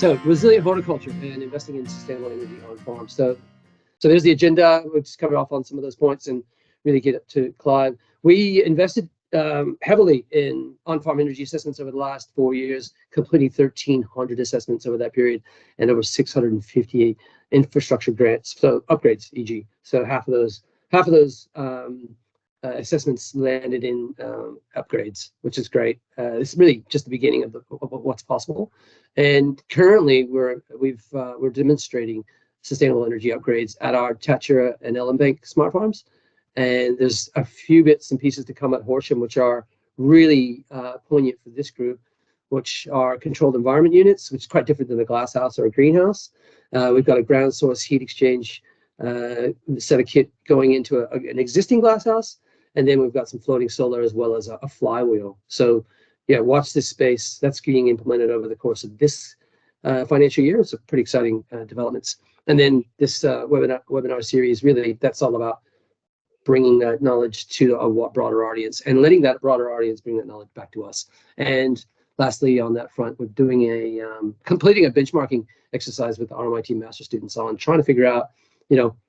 So resilient horticulture and investing in sustainable energy on farms. So there's the agenda. We'll just cover off on some of those points and really get up to Clive. We invested heavily in on-farm energy assessments over the last 4 years, completing 1,300 assessments over that period, and over 650 infrastructure grants, so upgrades, e.g. So half of those assessments landed in upgrades, which is great. It's really just the beginning of what's possible. And currently, we're demonstrating sustainable energy upgrades at our Tatura and Ellenbank smart farms. And there's a few bits and pieces to come at Horsham, which are really poignant for this group, which are controlled environment units, which is quite different than a glasshouse or a greenhouse. We've got a ground source heat exchange set of kit going into an existing glasshouse. And then we've got some floating solar as well as a flywheel. So yeah, watch this space. That's being implemented over the course of this financial year. It's a pretty exciting developments. And then this webinar series, really, that's all about bringing that knowledge to a broader audience and letting that broader audience bring that knowledge back to us. And lastly, on that front, we're doing completing a benchmarking exercise with the RMIT master students on trying to figure out,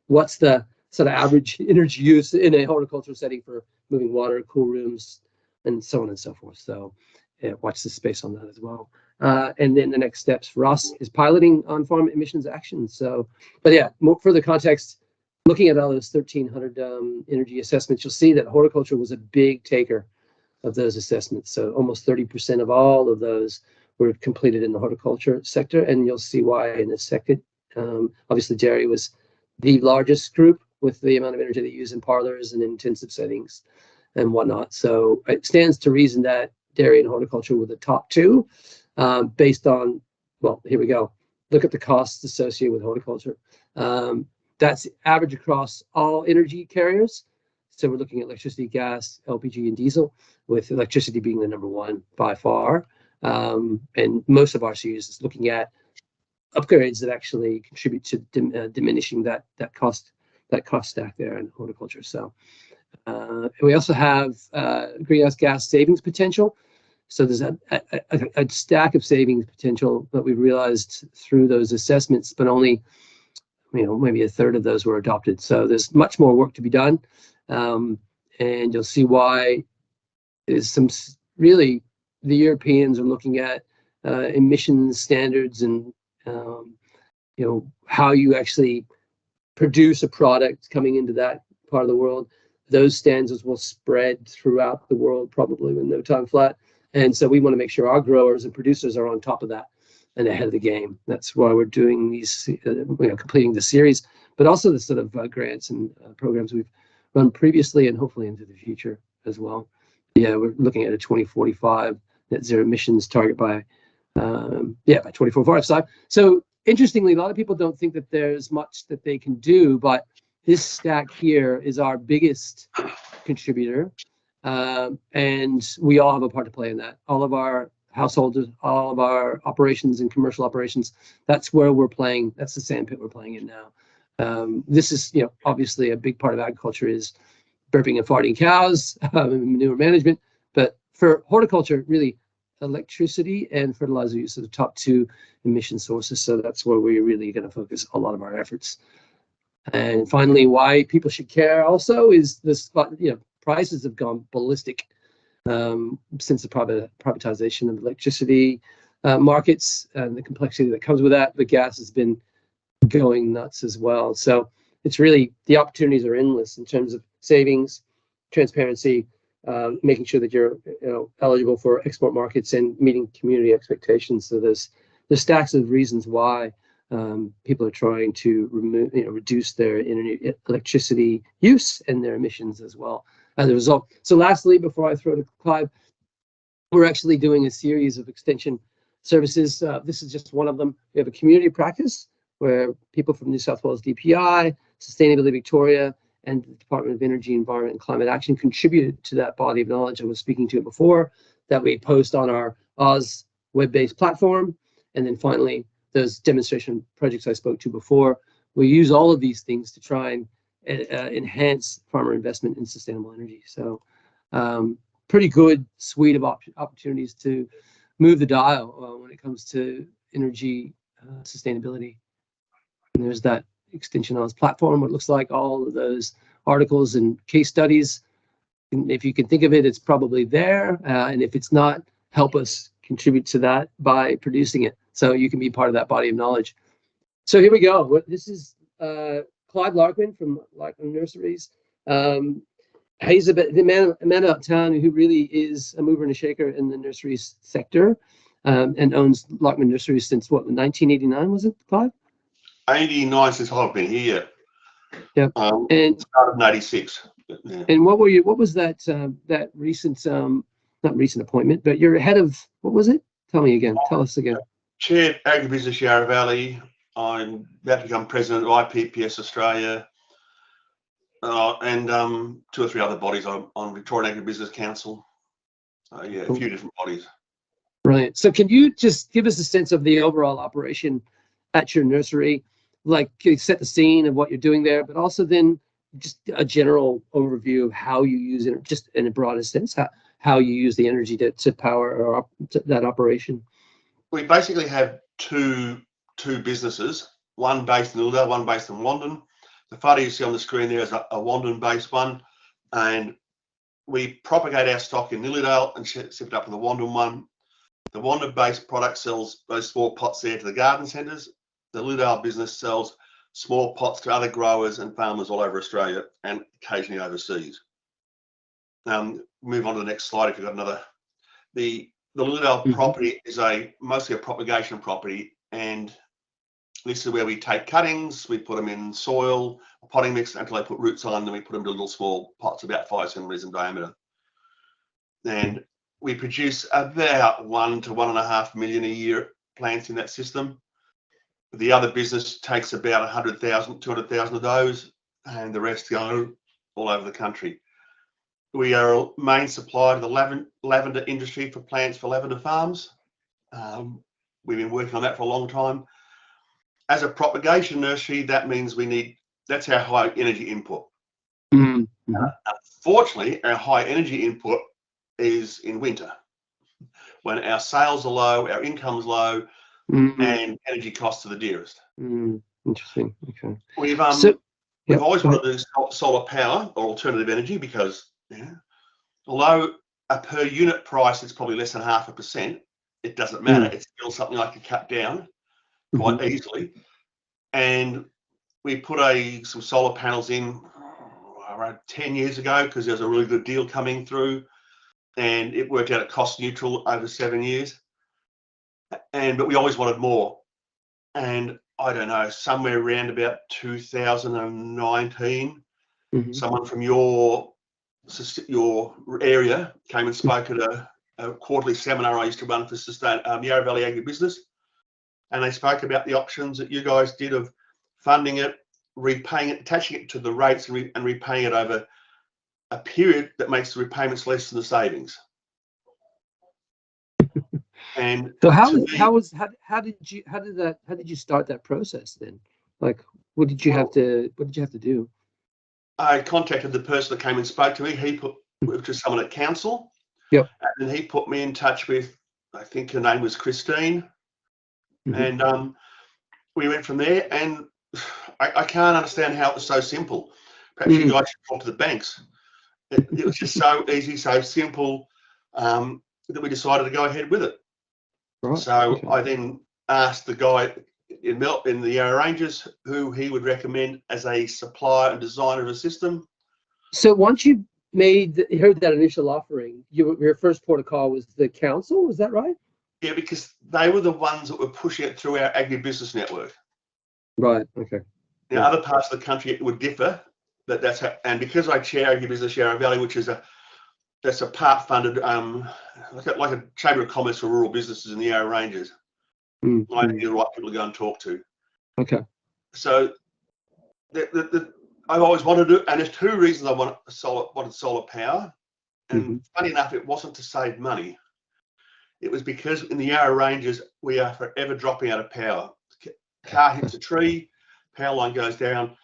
what's the sort of average energy use in a horticultural setting for moving water, cool rooms, and so on and so forth. So yeah, watch this space on that as well. And then the next steps for us is piloting on-farm emissions actions. So, but yeah, more further context, looking at all those 1,300 energy assessments, you'll see that horticulture was a big taker of those assessments. So almost 30% of all of those were completed in the horticulture sector, and you'll see why in a second. Obviously, dairy was the largest group with the amount of energy they use in parlors and intensive settings and whatnot. So it stands to reason that dairy and horticulture were the top two, based on, well, here we go. Look at the costs associated with horticulture. That's average across all energy carriers. So we're looking at electricity, gas, LPG, and diesel, with electricity being the number one by far. And most of our series is looking at upgrades that actually contribute to diminishing that cost stack there in horticulture. So we also have greenhouse gas savings potential. So there's a stack of savings potential that we realized through those assessments, but only maybe a third of those were adopted. So there's much more work to be done, and you'll see why. There's some really, the Europeans are looking at emissions standards and how you actually produce a product coming into that part of the world. Those standards will spread throughout the world probably with no time flat. And so we want to make sure our growers and producers are on top of that and ahead of the game. That's why we're doing these, completing the series, but also the sort of grants and programs we've run previously and hopefully into the future as well. Yeah, we're looking at a 2045 net zero emissions target by 2045. So interestingly, a lot of people don't think that there's much that they can do, but this stack here is our biggest contributor. And we all have a part to play in that. All of our households, all of our operations and commercial operations, that's where we're playing. That's the sandpit we're playing in now. This is, obviously a big part of agriculture is burping and farting cows, manure management. But for horticulture, really, electricity and fertilizer use are the top two emission sources. So that's where we're really going to focus a lot of our efforts. And finally, why people should care also is this, prices have gone ballistic since the privatization of electricity markets and the complexity that comes with that. The gas has been going nuts as well. So it's really, the opportunities are endless in terms of savings, transparency, making sure that you're eligible for export markets and meeting community expectations. So there's stacks of reasons why people are trying to reduce their electricity use and their emissions as well as a result. So lastly, before I throw to Clive, we're actually doing a series of extension services. This is just one of them. We have a community practice where people from New South Wales DPI, Sustainability Victoria, and the Department of Energy, Environment and Climate Action contributed to that body of knowledge I was speaking to it before, that we post on our Oz web-based platform. And then finally, those demonstration projects I spoke to before, we use all of these things to try and enhance farmer investment in sustainable energy. So pretty good suite of opportunities to move the dial when it comes to energy sustainability. And there's that Extinction Oz platform, what looks like all of those articles and case studies. And if you can think of it, it's probably there. And if it's not, help us contribute to that by producing it, so you can be part of that body of knowledge. So here we go. This is Clive Larkman from Larkman Nurseries. He's the man about town who really is a mover and a shaker in the nurseries sector, and owns Larkman Nurseries since what, 1989, was it, Clive? 89 since I've been here. Yeah. And started in 86. Yeah. And what was that that recent not recent appointment, but you're head of, what was it? Tell me again. Tell us again. Chaired Agribusiness Yarra Valley. I'm about to become president of IPPS Australia, and 2 or 3 other bodies. I'm on Victorian Agribusiness Council. Yeah, Cool. A few different bodies. Brilliant. So can you just give us a sense of the overall operation at your nursery, like set the scene of what you're doing there, but also then just a general overview of how you use it, just in a broadest sense, how you use the energy to power that operation? We basically have two businesses, one based in Lilydale, one based in Wandin. The photo you see on the screen there is a Wandin-based one, and we propagate our stock in Lilydale and ship it up to the Wandin one. The Wandin-based product sells those small pots there to the garden centres. The Lilydale business sells small pots to other growers and farmers all over Australia and occasionally overseas. Move on to the next slide if you've got another. The Lilydale property is mostly a propagation property, and this is where we take cuttings, we put them in soil, a potting mix until they put roots on, then we put them into little small pots about 5 centimetres in diameter. And we produce about 1 to 1.5 million a year plants in that system. The other business takes about 100,000, 200,000 of those, and the rest go all over the country. We are a main supplier to the lavender industry for plants for lavender farms. We've been working on that for a long time. As a propagation nursery, that means that's our high energy input. Mm-hmm. Unfortunately, our high energy input is in winter, when our sales are low, our income's low, and energy costs are the dearest. Interesting. Okay. We've always wanted to do solar power or alternative energy because, although a per unit price is probably less than 0.5%, it doesn't matter. It's still something I can cut down quite easily. And we put some solar panels in around 10 years ago because there was a really good deal coming through, and it worked out at cost neutral over 7 years. But we always wanted more. And I don't know, somewhere around about 2019, someone from your area came and spoke at a quarterly seminar I used to run for Yarra Valley Agribusiness, and they spoke about the options that you guys did of funding it, repaying it, attaching it to the rates, and repaying it over a period that makes the repayments less than the savings. And so how did you start that process then? Like, what did you have to do? I contacted the person that came and spoke to me. He put to someone at council. Yep. And he put me in touch with, I think her name was Christine. And we went from there. And I can't understand how it was so simple. Perhaps you guys should talk to the banks. It was just so easy, so simple, that we decided to go ahead with it. Right. So I then asked the guy in the Yarra Ranges who he would recommend as a supplier and designer of a system. So once you heard that initial offering, your first port of call was the council, is that right? Yeah, because they were the ones that were pushing it through our agribusiness network. Right. Okay. Now, other parts of the country it would differ, but that's how. And because I chair Agribusiness Yarra Valley, which is that's a part funded, like a chamber of commerce for rural businesses in the Yarra Ranges. I need the right people to go and talk to. Okay. So I've always wanted to, and there's 2 reasons I wanted solar power. And funny enough, it wasn't to save money. It was because in the Yarra Ranges, we are forever dropping out of power. Car hits a tree, power line goes down,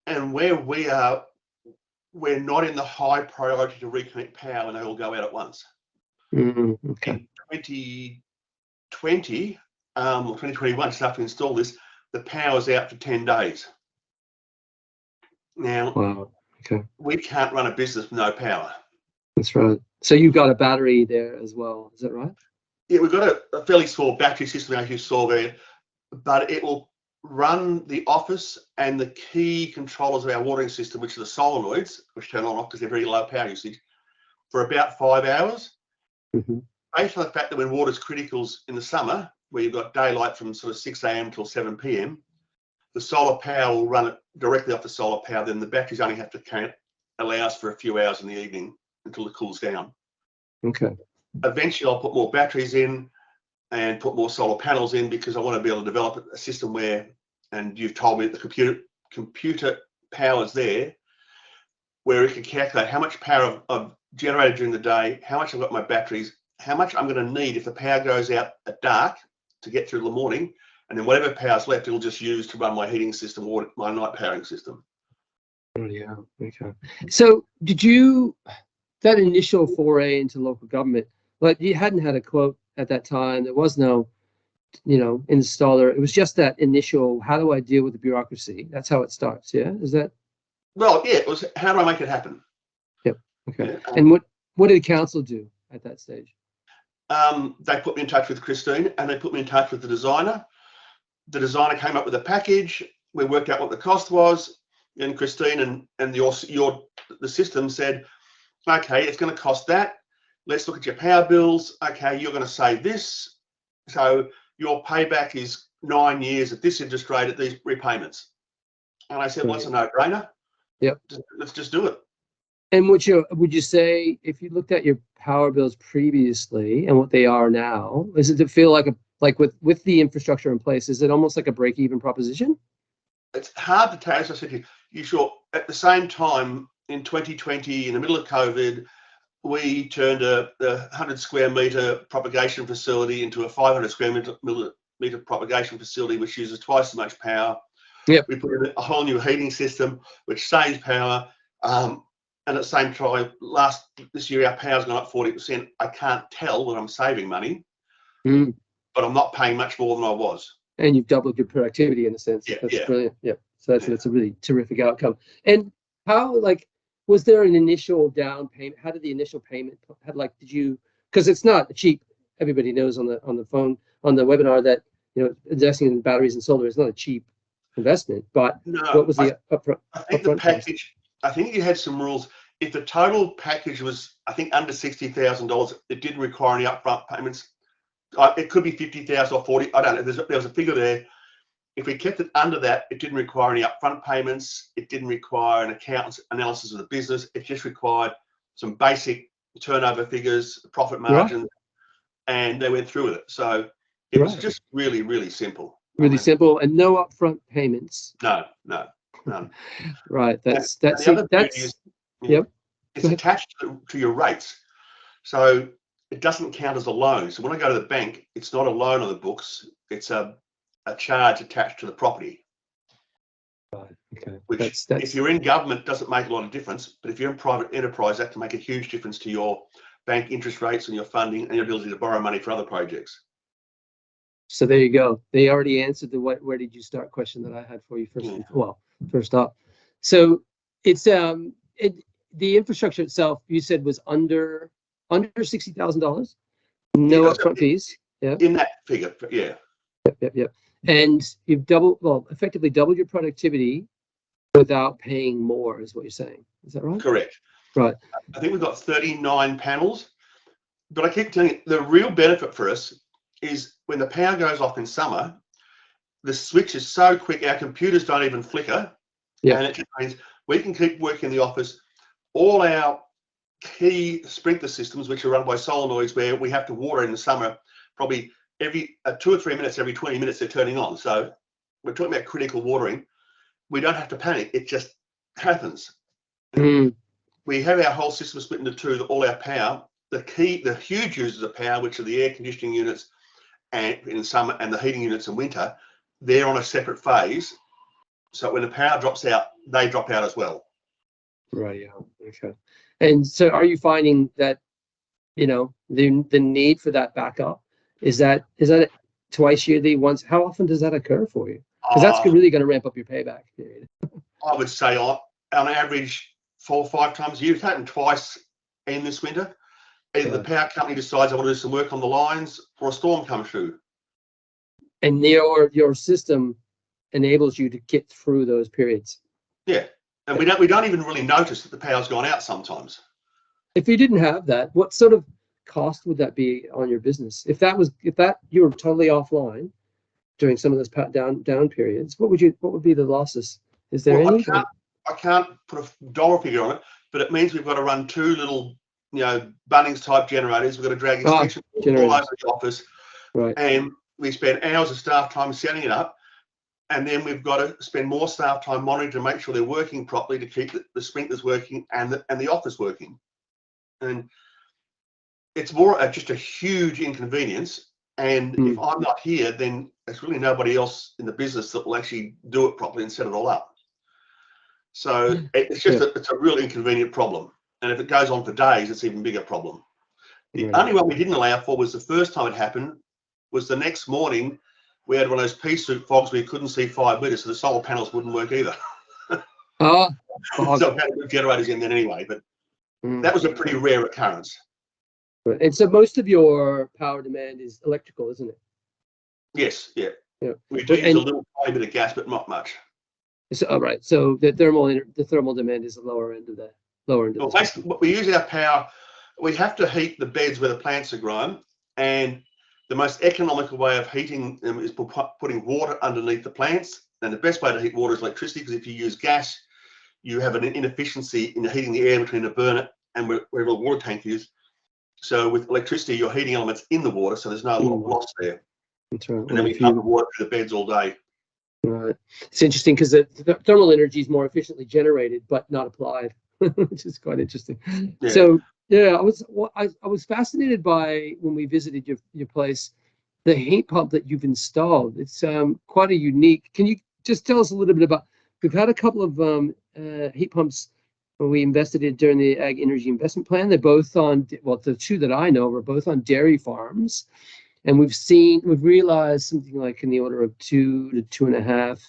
and where we are, we're not in the high priority to reconnect power, and they all go out at once. Okay. In 2020, 2021, just after we installed this, the power's out for 10 days. Now, Wow. Okay. we can't run a business with no power. That's right. So you've got a battery there as well. Is that right? Yeah, we've got a fairly small battery system, as you saw there, but it will run the office and the key controllers of our watering system, which are the solenoids, which turn on and off because they're very low power usage, for about 5 hours. Mm-hmm. Based on the fact that when water's critical in the summer, where you've got daylight from sort of 6 a.m. till 7 p.m., the solar power will run it directly off the solar power. Then the batteries only have to allow us for a few hours in the evening until it cools down. Okay. Eventually, I'll put more batteries in and put more solar panels in because I want to be able to develop a system where, and you've told me that the computer power is there, where it can calculate how much power I've generated during the day, how much I've got my batteries, how much I'm going to need if the power goes out at dark to get through the morning, and then whatever power's left, it'll just use to run my heating system or my night powering system. Oh, yeah. Okay. So did you, that initial foray into local government, but you hadn't had a quote at that time. There was no, installer. It was just that initial, how do I deal with the bureaucracy? That's how it starts. Yeah. Is that? Well, yeah, it was, how do I make it happen? Yep. Okay. Yeah, and what did council do at that stage? They put me in touch with Christine and they put me in touch with the designer. The designer came up with a package. We worked out what the cost was, and Christine and the system said, okay, it's going to cost that. Let's look at your power bills. Okay, you're going to save this. So your payback is 9 years at this interest rate at these repayments. And I said, well, it's a no-brainer. Yep. Let's just do it. And would you say, if you looked at your power bills previously and what they are now, does it feel like with the infrastructure in place, is it almost like a break-even proposition? It's hard to tell. As I said to you, you sure at the same time in 2020, in the middle of COVID, we turned a 100 square meter propagation facility into a 500 square meter propagation facility, which uses twice as much power. Yep. We put in a whole new heating system, which saves power. And at the same time, this year, our power's gone up 40%. I can't tell when I'm saving money, but I'm not paying much more than I was. And you've doubled your productivity in a sense. Yeah, that's brilliant. Yeah. So that's a really terrific outcome. And how, was there an initial down payment? How did the initial payment did you, because it's not cheap. Everybody knows on the phone, on the webinar that, investing in batteries and solar is not a cheap investment, but no, what was the upfront? I think the package, I think you had some rules. If the total package was, I think, under $60,000, it didn't require any upfront payments. It could be 50,000 or 40. I don't know. There was a figure there. If we kept it under that, it didn't require any upfront payments. It didn't require an accountant's analysis of the business. It just required some basic turnover figures, profit margin, and they went through with it. So it was just really, really simple. Really simple, and no upfront payments. No, none. Right. That's yep. It's attached to your rates. So it doesn't count as a loan. So when I go to the bank, it's not a loan on the books. It's a charge attached to the property. Right. Okay. Which, if you're in government, doesn't make a lot of difference. But if you're in private enterprise, that can make a huge difference to your bank interest rates and your funding and your ability to borrow money for other projects. So there you go. They already answered the where did you start question that I had for you first. Yeah. Well, first up. So it's the infrastructure itself, you said, was under $60,000. No upfront fees. Yeah. In that figure, yeah. Yep. And you've effectively doubled your productivity without paying more, is what you're saying. Is that right? Correct. Right. I think we've got 39 panels, but I keep telling you, the real benefit for us is when the power goes off in summer, the switch is so quick, our computers don't even flicker. Yeah. And it just means we can keep working in the office. All our key sprinkler systems, which are run by solenoids, where we have to water in the summer, probably every 2 or 3 minutes, every 20 minutes, they're turning on. So we're talking about critical watering. We don't have to panic. It just happens. We have our whole system split into two, all our power. The huge users of power, which are the air conditioning units and in summer and the heating units in winter, they're on a separate phase. So when the power drops out, they drop out as well. Right. Yeah. Okay. And so are you finding that, the need for that backup, is that twice yearly, once? How often does that occur for you? Because that's Uh, really going to ramp up your payback period. I would say on average 4 or 5 times a year. It's happened twice in this winter. Either the Right. power company decides I want to do some work on the lines, or a storm comes through. And your system enables you to get through those periods. Yeah, and we don't even really notice that the power's gone out sometimes. If you didn't have that, what sort of cost would that be on your business? If you were totally offline during some of those down periods, what would be the losses? Is there Well, any? I can't put a dollar figure on it, but it means we've got to run 2 little, Bunnings type generators. We've got to drag extension all over the office, Right. and we spend hours of staff time setting it up, and then we've got to spend more staff time monitoring to make sure they're working properly, to keep the sprinklers working and the office working. And it's more just a huge inconvenience. And if I'm not here, then there's really nobody else in the business that will actually do it properly and set it all up. So it's just it's a real inconvenient problem. And if it goes on for days, it's an even bigger problem. The only one we didn't allow for was the first time it happened was the next morning. We had one of those pea soup fogs where you couldn't see 5 meters, so the solar panels wouldn't work either. Oh, So we had to put generators in then anyway, but that was a pretty rare occurrence. Right. And so most of your power demand is electrical, isn't it? Yes, yeah. Yeah. We do use a little tiny bit of gas, but not much. So, right. So the thermal demand is the lower end of the Well, basically, what we use our power, we have to heat the beds where the plants are grown, and the most economical way of heating them is putting water underneath the plants. And the best way to heat water is electricity, because if you use gas, you have an inefficiency in heating the air between the burner and where the water tank is. So with electricity, you're heating elements in the water, so there's no loss there. That's right. And then we pump the water through the beds all day. Right. It's interesting because the thermal energy is more efficiently generated, but not applied, which is quite interesting. Yeah. So yeah, I was fascinated by, when we visited your place, the heat pump that you've installed. It's quite a unique. Can you just tell us a little bit about? We've had a couple of heat pumps we invested in during the Ag Energy Investment Plan. They're both on, well, the two that I know are both on dairy farms. And we've realized something like in the order of 2 to 2.5,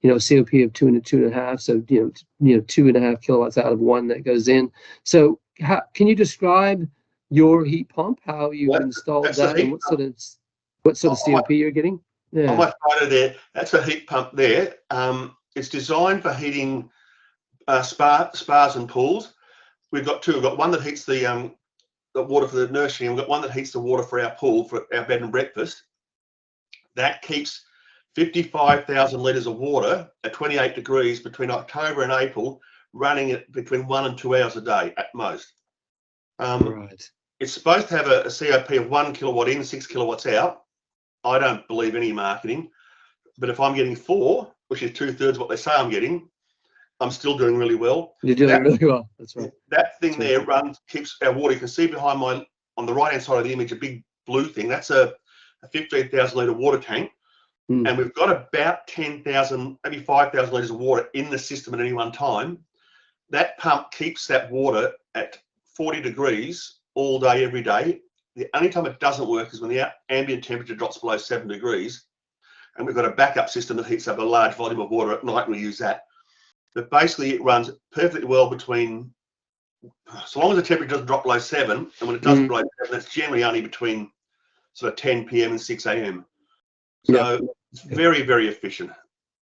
COP of 2 to 2.5. So, 2.5 kilowatts out of 1 that goes in. So can you describe your heat pump, how you've installed that, and what sort of COP you're getting? Yeah. On my photo there, that's a heat pump there. It's designed for heating spas and pools. We've got 2. We've got one that heats the water for the nursery, and we've got one that heats the water for our pool, for our bed and breakfast. That keeps 55,000 litres of water at 28 degrees between October and April, running at between 1 and 2 hours a day at most. Right. It's supposed to have a COP of 1 kilowatt in, 6 kilowatts out. I don't believe any marketing, but if I'm getting 4, which is 2/3 what they say I'm getting, I'm still doing really well. You're doing really well. That's right. That thing there keeps our water. You can see behind on the right hand side of the image, a big blue thing. That's a 15,000 litre water tank. And we've got about 10,000, maybe 5,000 litres of water in the system at any one time. That pump keeps that water at 40 degrees all day, every day. The only time it doesn't work is when the ambient temperature drops below 7 degrees. And we've got a backup system that heats up a large volume of water at night, and we use that. But basically, it runs perfectly well between, so long as the temperature doesn't drop below 7, and when it does below 7, that's generally only between sort of 10 p.m. and 6 a.m. So it's very, very efficient.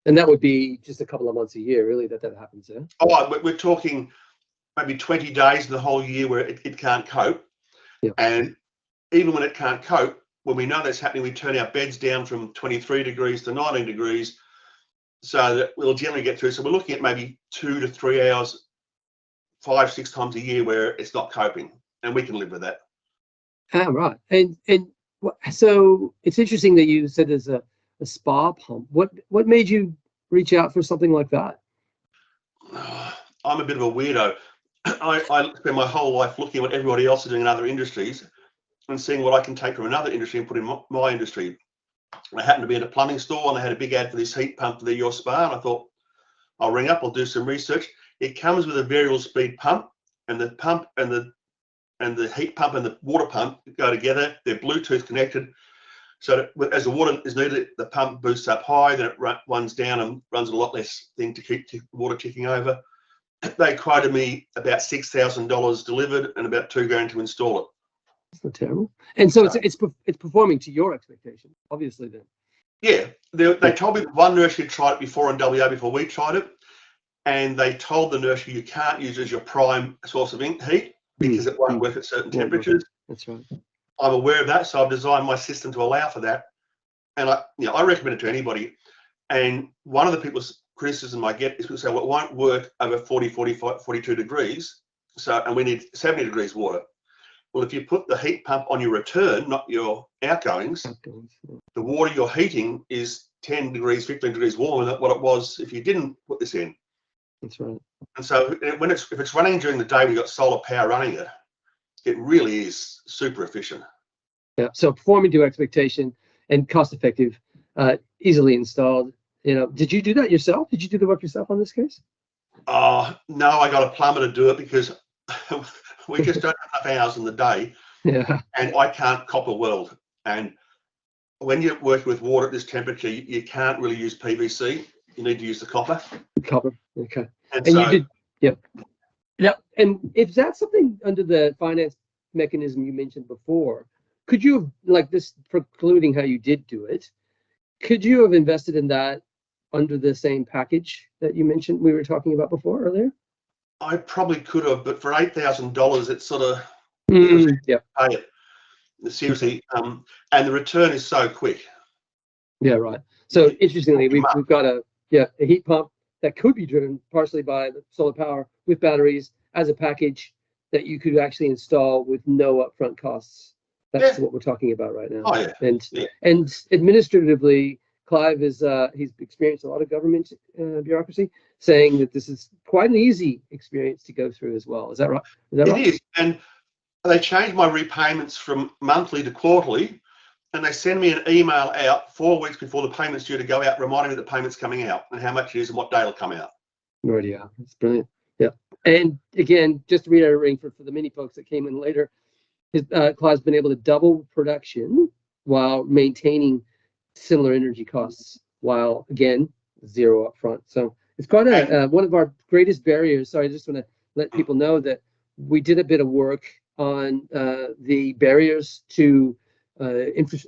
And that would be just a couple of months a year, really, that happens, yeah? Oh, we're talking maybe 20 days in the whole year where it can't cope. Yep. And even when it can't cope, when we know that's happening, we turn our beds down from 23 degrees to 19 degrees, so that we'll generally get through. So we're looking at maybe 2 to 3 hours, 5, 6 times a year where it's not coping, and we can live with that. Ah, right. And so it's interesting that you said there's a spa pump. What made you reach out for something like that? I'm a bit of a weirdo. I spend my whole life looking at what everybody else is doing in other industries and seeing what I can take from another industry and put in my industry. I happened to be at a plumbing store, and they had a big ad for this heat pump for your spa, and I thought, I'll ring up, I'll do some research. It comes with a variable speed pump, and the pump and the heat pump and the water pump go together. They're Bluetooth connected, So that as the water is needed, the pump boosts up high, then it runs down and runs a lot less thing to keep the water ticking over. They quoted me about $6,000 delivered and about $2,000 to install it. It's not terrible. And so it's performing to your expectation, obviously. Then. Yeah, they told me one nursery had tried it before in WA before we tried it, and they told the nursery you can't use it as your prime source of heat because it won't work at certain temperatures. That's right. I'm aware of that, so I've designed my system to allow for that, and I recommend it to anybody. And one of the people's criticism I get is people say, well, it won't work over 40, 45, 42 degrees, and we need 70 degrees water. Well, if you put the heat pump on your return, not your outgoings, the water you're heating is 10 degrees, 15 degrees warmer than what it was if you didn't put this in. That's right. And so if it's running during the day, we've got solar power running it, it really is super efficient. Yeah. So performing to expectation and cost effective, easily installed. Did you do that yourself? Did you do the work yourself on this case? No, I got a plumber to do it because we just don't have enough hours in the day. Yeah. And I can't copper weld. And when you're working with water at this temperature, you can't really use PVC. You need to use the copper. Copper. Okay. And so, you did. Yep. Yeah. And if that's something under the finance mechanism you mentioned before, could you have, like this, precluding how you did do it, could you have invested in that under the same package that you mentioned we were talking about before earlier? I probably could have, but for $8,000, it's sort of yeah. Pay it seriously, and the return is so quick. Yeah, right. So interestingly, we've got a heat pump that could be driven partially by the solar power with batteries as a package that you could actually install with no upfront costs. That's what we're talking about right now. Oh yeah. And administratively, Clive is he's experienced a lot of government bureaucracy, saying that this is quite an easy experience to go through as well. Is that right? It is, and they changed my repayments from monthly to quarterly, and they send me an email out 4 weeks before the payment's due to go out, reminding me that the payment's coming out and how much it is and what day it'll come out. Already out. That's brilliant. Yeah. And again, just to reiterate for the many folks that came in later, Clive's been able to double production while maintaining similar energy costs, while again zero upfront. So it's quite one of our greatest barriers. So I just want to let people know that we did a bit of work on the barriers to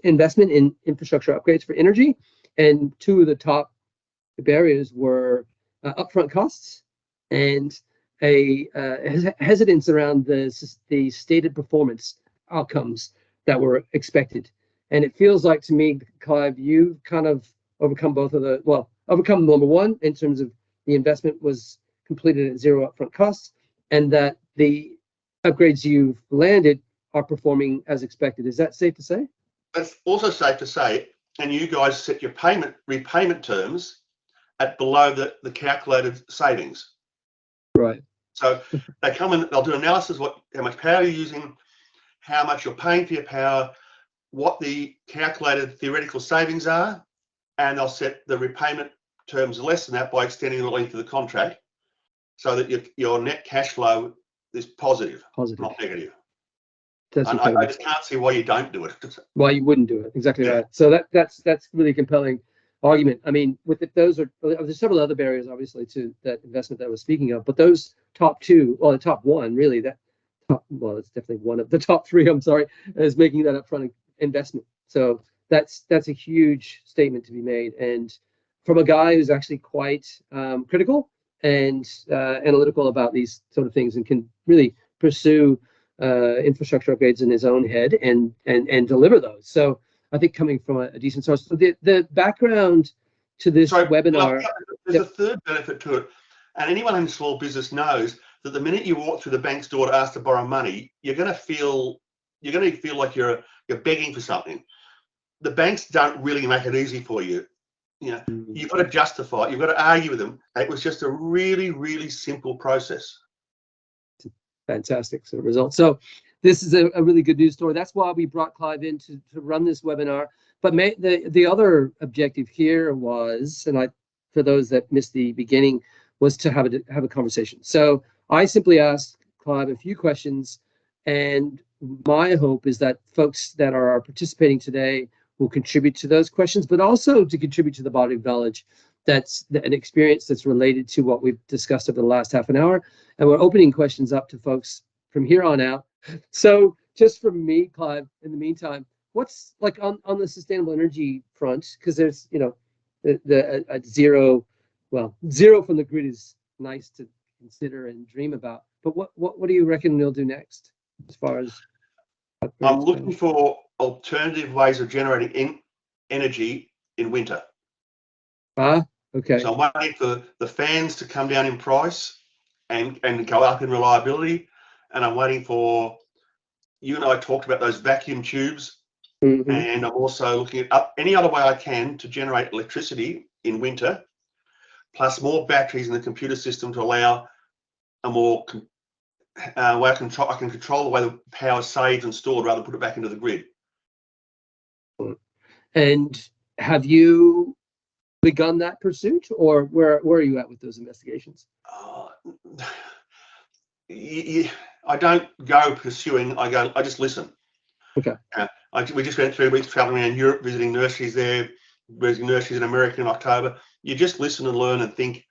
investment in infrastructure upgrades for energy, and two of the top barriers were upfront costs and a hesitance around the stated performance outcomes that were expected. And it feels like to me, Clive, you've kind of overcome overcome number one in terms of the investment was completed at zero upfront costs, and that the upgrades you've landed are performing as expected. Is that safe to say? That's also safe to say. And you guys set your repayment terms at below the calculated savings. Right. So they come in, they'll do analysis, how much power you're using, how much you're paying for your power, what the calculated theoretical savings are, and they'll set the repayment terms less than that by extending the length of the contract so that your net cash flow is positive. Not negative. I just can't see why you don't do it. Why you wouldn't do it. Exactly right. So that's really compelling argument. I mean, there's several other barriers, obviously, to that investment that I was speaking of, but those top two, the top one, really, it's definitely one of the top three, I'm sorry, is making that upfront investment. So that's a huge statement to be made. And from a guy who's actually quite critical and analytical about these sort of things and can really pursue infrastructure upgrades in his own head and deliver those. So I think coming from a decent source. So the background to this webinar. There's a third benefit to it. And anyone in small business knows that the minute you walk through the bank's door to ask to borrow money, you're going to feel like you're begging for something. The banks don't really make it easy for you. You've got to justify it. You've got to argue with them. It was just a really, really simple process. Fantastic sort of result. So this is a really good news story. That's why we brought Clive in to run this webinar. But the other objective here was, and for those that missed the beginning, was to have a conversation. So I simply asked Clive a few questions, and my hope is that folks that are participating today will contribute to those questions, but also to contribute to the body of knowledge that's an experience that's related to what we've discussed over the last half an hour. And we're opening questions up to folks from here on out. So just from me, Clive, in the meantime, what's like on the sustainable energy front, because there's, you know, zero from the grid is nice to consider and dream about, but what do you reckon we'll do next as far as I'm looking for alternative ways of generating energy in winter. Okay. So I'm waiting for the fans to come down in price and go up in reliability, and I'm waiting for, you and I talked about those vacuum tubes, and I'm also looking at any other way I can to generate electricity in winter, plus more batteries in the computer system to allow a more way I can control the way the power is saved and stored rather than put it back into the grid. And have you begun that pursuit, or where are you at with those investigations? I don't go pursuing. I just listen. Okay. We just went 3 weeks traveling around Europe, visiting nurseries there, visiting nurseries in America in October. You just listen and learn and think,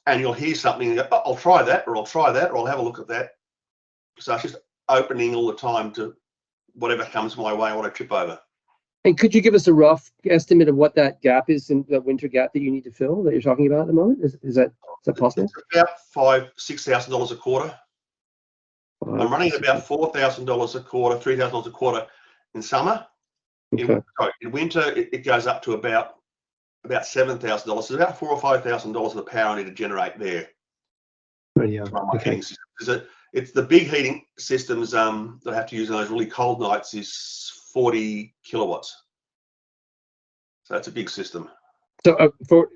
and you'll hear something and go, oh, I'll try that, or I'll try that, or I'll have a look at that. So it's just opening all the time to whatever comes my way, what I trip over. And could you give us a rough estimate of what that gap is, in the winter gap that you need to fill that you're talking about at the moment? Is that possible? It's about $5,000-6,000 a quarter. I'm running about $4,000 a quarter, $3,000 a quarter in summer. Okay. In winter, it goes up to about $7,000. So about $4,000 or $5,000 of the power I need to generate there. Yeah. Okay. It's the big heating systems that I have to use in those really cold nights is 40 kilowatts. So that's a big system. So are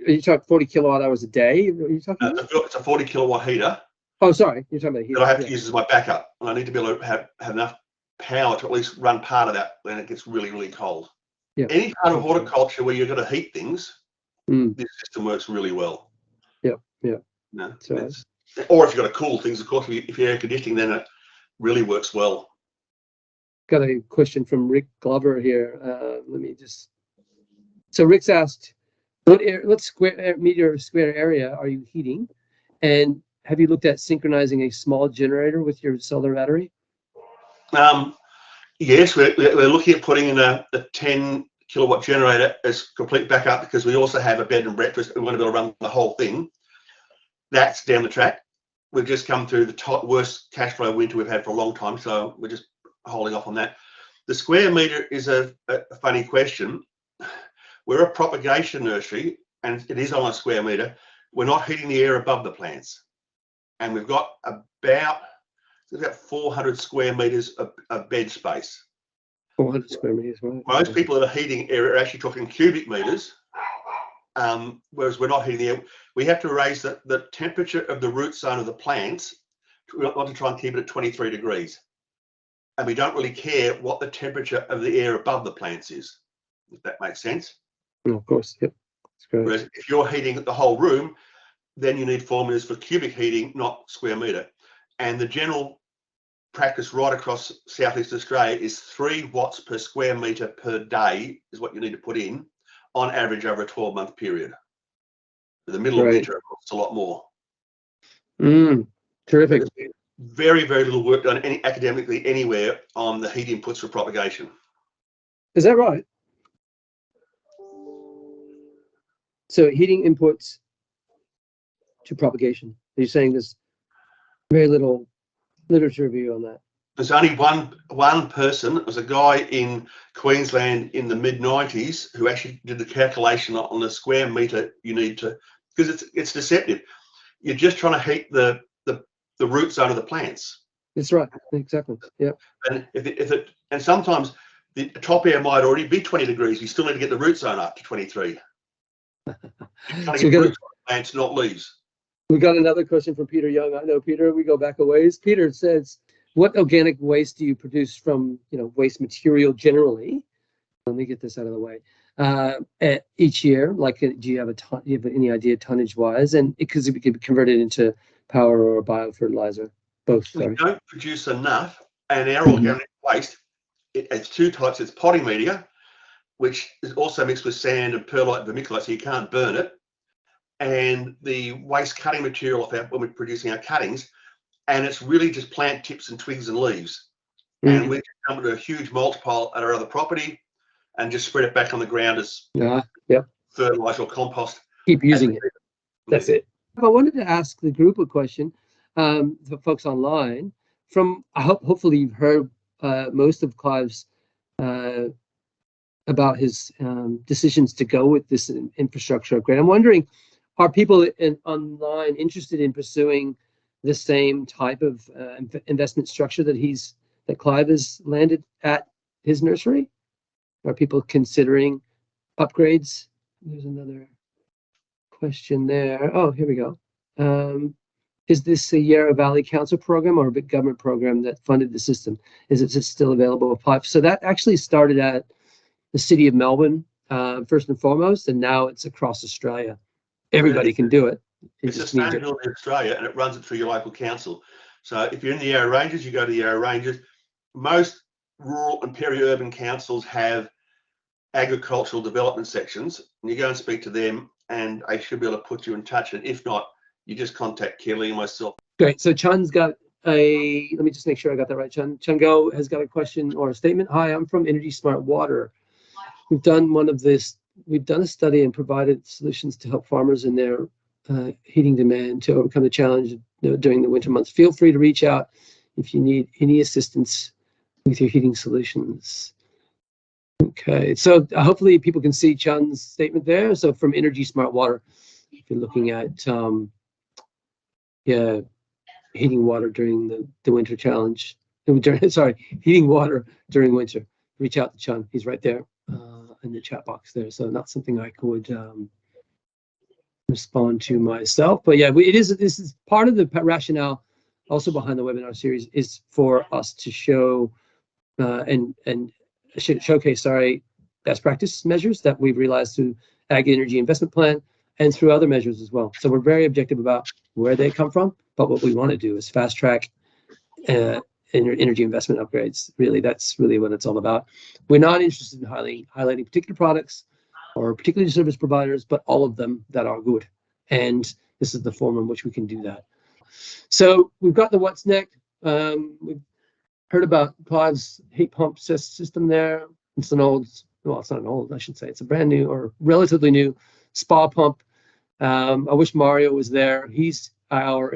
you talking 40 kilowatt hours a day? Are you talking about? It's a 40 kilowatt heater. Oh, sorry, you're talking about heater. That I have to use as my backup, and I need to be able to have enough power to at least run part of that when it gets really, really cold. Yeah. Any part of horticulture where you've got to heat things, this system works really well. Yeah. No, so, or if you've got to cool things, of course, if you're air conditioning, then it really works well. Got a question from Rick Glover here. So Rick's asked, what meter square area are you heating? And have you looked at synchronizing a small generator with your solar battery? Yes, we're looking at putting in a 10 kilowatt generator as complete backup, because we also have a bed and breakfast. We want to be able to run the whole thing. That's down the track. We've just come through the worst cash flow winter we've had for a long time, so we're just holding off on that. The square meter is a funny question. We're a propagation nursery, and it is on a square meter. We're not heating the air above the plants, and we've got about 400 square meters of bed space. 400 square meters, right? Most people that are heating air are actually talking cubic meters, whereas we're not heating the air. We have to raise the temperature of the root zone of the plants. We want to try and keep it at 23 degrees. And we don't really care what the temperature of the air above the plants is, if that makes sense. Oh, of course, yep. That's great. Whereas if you're heating the whole room, then you need formulas for cubic heating, not square meter. And the general practice right across Southeast Australia is 3 watts per square meter per day is what you need to put in on average over a 12-month period. In the middle of winter, it's a lot more. Terrific. Very, very little work done academically anywhere on the heat inputs for propagation. Is that right? So heating inputs to propagation. Are you saying there's very little literature review on that? There's only one person. It was a guy in Queensland in the mid-90s who actually did the calculation on the square meter you need to, because it's deceptive. You're just trying to heat the root zone of the plants. That's right. Exactly. Yeah. And and sometimes the top air might already be 20 degrees. You still need to get the root zone up to 23. You're trying to get root plants, not leaves. We got another question from Peter Young. I know Peter. We go back a ways. Peter says, "What organic waste do you produce from waste material generally?" Let me get this out of the way. Each year, like, do you have any idea tonnage wise, and because it could be converted into power or biofertilizer? Both. We don't produce enough, and our organic waste, it's 2 types. It's potting media, which is also mixed with sand and perlite and vermiculite, so you can't burn it. And the waste cutting material off when we're producing our cuttings, and it's really just plant tips and twigs and leaves. And we come with a huge multipile at our other property and just spread it back on the ground as fertilizer or compost. Keep using it. That's it. I wanted to ask the group a question, the folks online. Hopefully you've heard most of Clive's about his decisions to go with this infrastructure upgrade. I'm wondering, are people online interested in pursuing the same type of investment structure that Clive has landed at his nursery? Are people considering upgrades? There's another question there. Oh, here we go. Is this a Yarra Valley Council program or a big government program that funded the system? Is it still available to apply? So that actually started at the City of Melbourne, first and foremost, and now it's across Australia. Everybody can do it. It's Sustainability Australia, and it runs it through your local council. So if you're in the Yarra Ranges, you go to the Yarra Ranges. Most rural and peri-urban councils have agricultural development sections, and you go and speak to them, and I should be able to put you in touch. And if not, you just contact Kelly and myself. Great. So Chun's got let me just make sure I got that right. Chun Go has got a question or a statement. Hi, I'm from Energy Smart Water. We've done a study and provided solutions to help farmers in their heating demand to overcome the challenge during the winter months. Feel free to reach out if you need any assistance with your heating solutions. Okay, so hopefully people can see Chun's statement there. So from Energy Smart Water, if you're looking at heating water during the winter challenge, heating water during winter, reach out to Chun. He's right there in the chat box there. So not something I could respond to myself, but yeah, this is part of the rationale also behind the webinar series, is for us to show and showcase best practice measures that we've realized through Ag Energy Investment Plan and through other measures as well. So we're very objective about where they come from, but what we want to do is fast track energy investment upgrades. Really, that's really what it's all about. We're not interested in highlighting particular products or particular service providers, but all of them that are good. And this is the form in which we can do that. So we've got the what's next. We've heard about Clive's heat pump system there. It's it's not an old, I should say. It's a brand new or relatively new spa pump. I wish Mario was there. He's our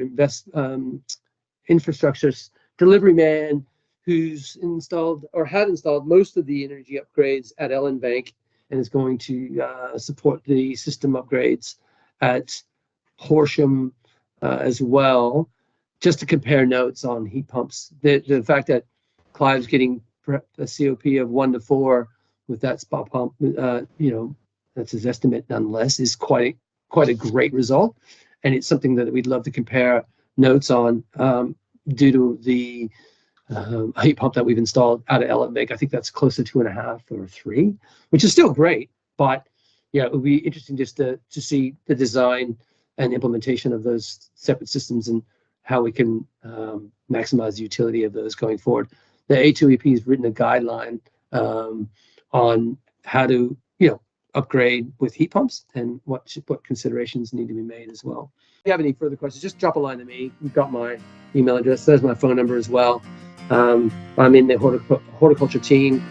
infrastructure delivery man who's installed or had installed most of the energy upgrades at Ellenbank and is going to support the system upgrades at Horsham as well. Just to compare notes on heat pumps, the fact that Clive's getting a COP of 1 to 4 with that spa pump, that's his estimate nonetheless, is quite a great result, and it's something that we'd love to compare notes on due to the heat pump that we've installed out of Ellenbank. I think that's close to 2.5 or 3, which is still great, but yeah, it would be interesting just to see the design and implementation of those separate systems and how we can maximize the utility of those going forward. The A2EP has written a guideline on how to, upgrade with heat pumps and what considerations need to be made as well. If you have any further questions, just drop a line to me. You've got my email address. There's my phone number as well. I'm in the horticulture team.